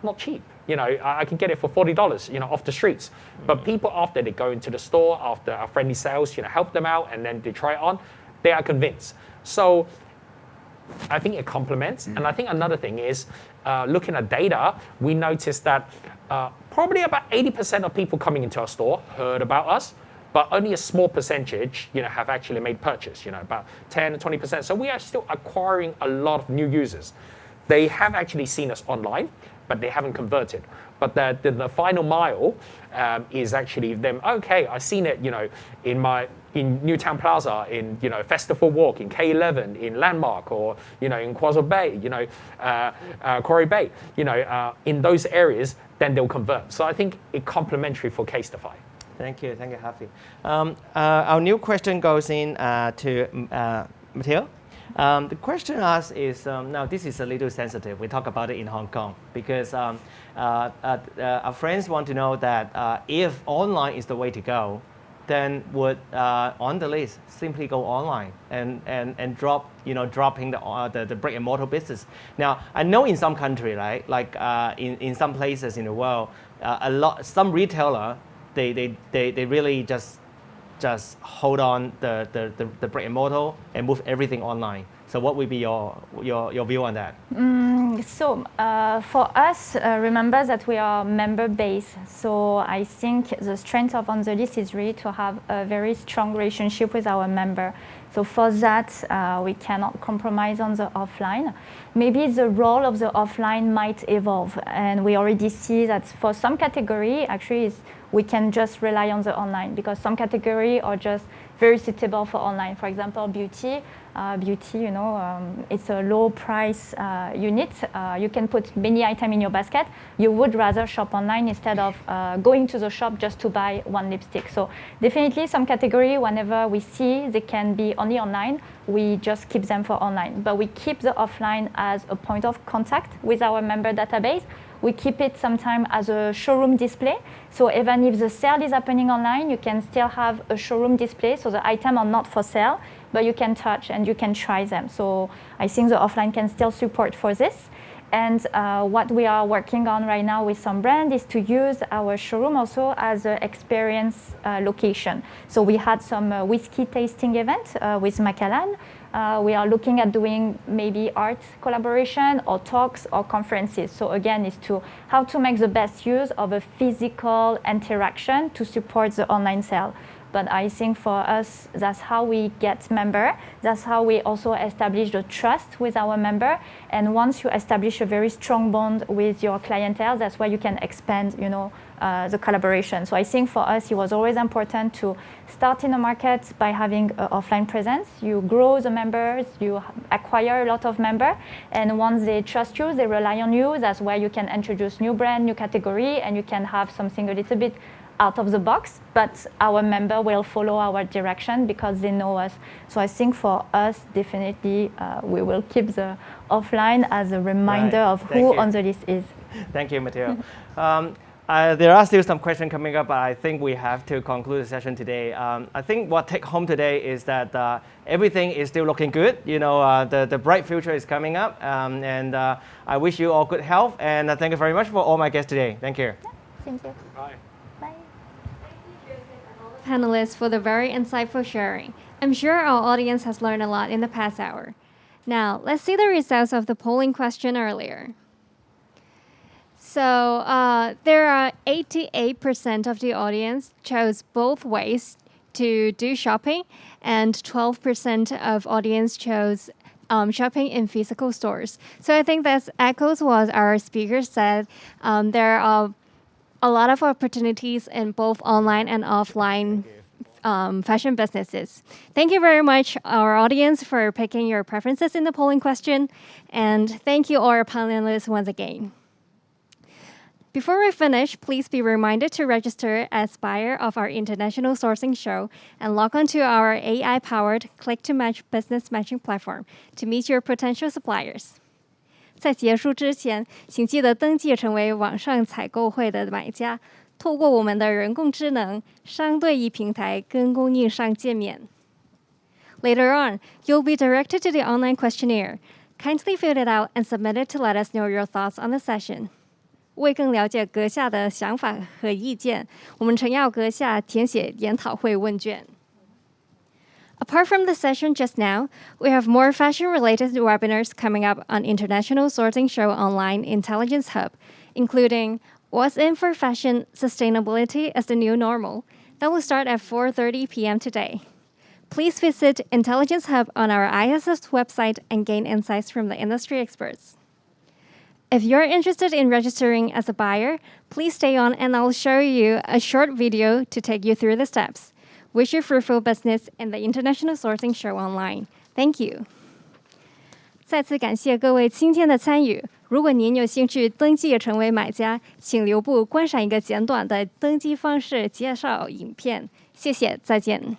not cheap. I can get it for $40, off the streets. But people, after they go into the store, after our friendly sales, help them out, and then they try it on, they are convinced. So I think it complements. And I think another thing is, looking at data, we noticed that probably about 80% of people coming into our store heard about us, but only a small percentage, have actually made purchase, about 10 to 20%. So we are still acquiring a lot of new users. They have actually seen us online, but they haven't converted. But the final mile is actually them, okay, I've seen it, in Newtown Plaza, in Festival Walk, in K11, in Landmark, or in Quazzo Bay, Quarry Bay, in those areas, then they'll convert. So I think it's complementary for CASETiFY. Thank you, Harvey. Our new question goes in to Mathilde. The question asked is, now this is a little sensitive. We talk about it in Hong Kong because our friends want to know that if online is the way to go, then would OnTheList simply go online and dropping the brick and mortar business. Now I know in some country, right, like in some places in the world, some retailer they really just hold on the brick and mortar and move everything online. So what would be your view on that? For us, remember that we are member-based. So I think the strength of OnTheList is really to have a very strong relationship with our member. So for that, we cannot compromise on the offline. Maybe the role of the offline might evolve. And we already see that for some category, actually, we can just rely on the online because some category are just very suitable for online. For example, beauty, it's a low price unit. You can put many items in your basket. You would rather shop online instead of going to the shop just to buy one lipstick. So definitely some category, whenever we see they can be only online, we just keep them for online. But we keep the offline as a point of contact with our member database. We keep it sometimes as a showroom display. So even if the sale is happening online, you can still have a showroom display. So the items are not for sale, but you can touch and you can try them. So I think the offline can still support for this. And what we are working on right now with some brand is to use our showroom also as an experience location. So we had some whiskey tasting event with Macallan. We are looking at doing maybe art collaboration or talks or conferences. So again, is to how to make the best use of a physical interaction to support the online sale. But I think for us, that's how we get member. That's how we also establish the trust with our member. And once you establish a very strong bond with your clientele, that's why you can expand, the collaboration. So I think for us, it was always important to start in the market by having an offline presence. You grow the members, you acquire a lot of members, and once they trust you, they rely on you. That's why you can introduce new brand, new category, and you can have something a little bit out of the box, but our member will follow our direction because they know us. So I think for us, definitely, we will keep the offline as a reminder of who OnTheList is. Thank you, Mathilde. There are still some questions coming up, but I think we have to conclude the session today. I think what take home today is that everything is still looking good. The bright future is coming up, and I wish you all good health. And thank you very much for all my guests today. Thank you. Yeah, thank you. Bye. Bye. Panelists for the very insightful sharing. I'm sure our audience has learned a lot in the past hour. Now, let's see the results of the polling question earlier. So there are 88% of the audience chose both ways to do shopping, and 12% of audience chose shopping in physical stores. So I think that echoes what our speaker said. There are a lot of opportunities in both online and offline fashion businesses. Thank you very much, our audience, for picking your preferences in the polling question. And thank you, all our panelists, once again. Before we finish, please be reminded to register as buyer of our international sourcing show and log on to our AI-powered click-to-match business matching platform to meet your potential suppliers. 在结束之前，请记得登记成为网上采购会的买家，透过我们的人工智能商对一平台跟供应商见面。Later on, you'll be directed to the online questionnaire. Kindly fill it out and submit it to let us know your thoughts on the session. 为更了解阁下的想法和意见，我们诚邀阁下填写研讨会问卷。Apart from the session just now, we have more fashion-related webinars coming up on International Sourcing Show Online Intelligence Hub, including What's in for Fashion Sustainability as the New Normal. That will start at 4:30 p.m. today. Please visit Intelligence Hub on our ISS website and gain insights from the industry experts. If you're interested in registering as a buyer, please stay on and I'll show you a short video to take you through the steps. Wish you fruitful business in the International Sourcing Show Online. Thank you. 再次感谢各位今天的参与。如果您有兴趣登记成为买家，请留步观赏一个简短的登记方式介绍影片。谢谢，再见。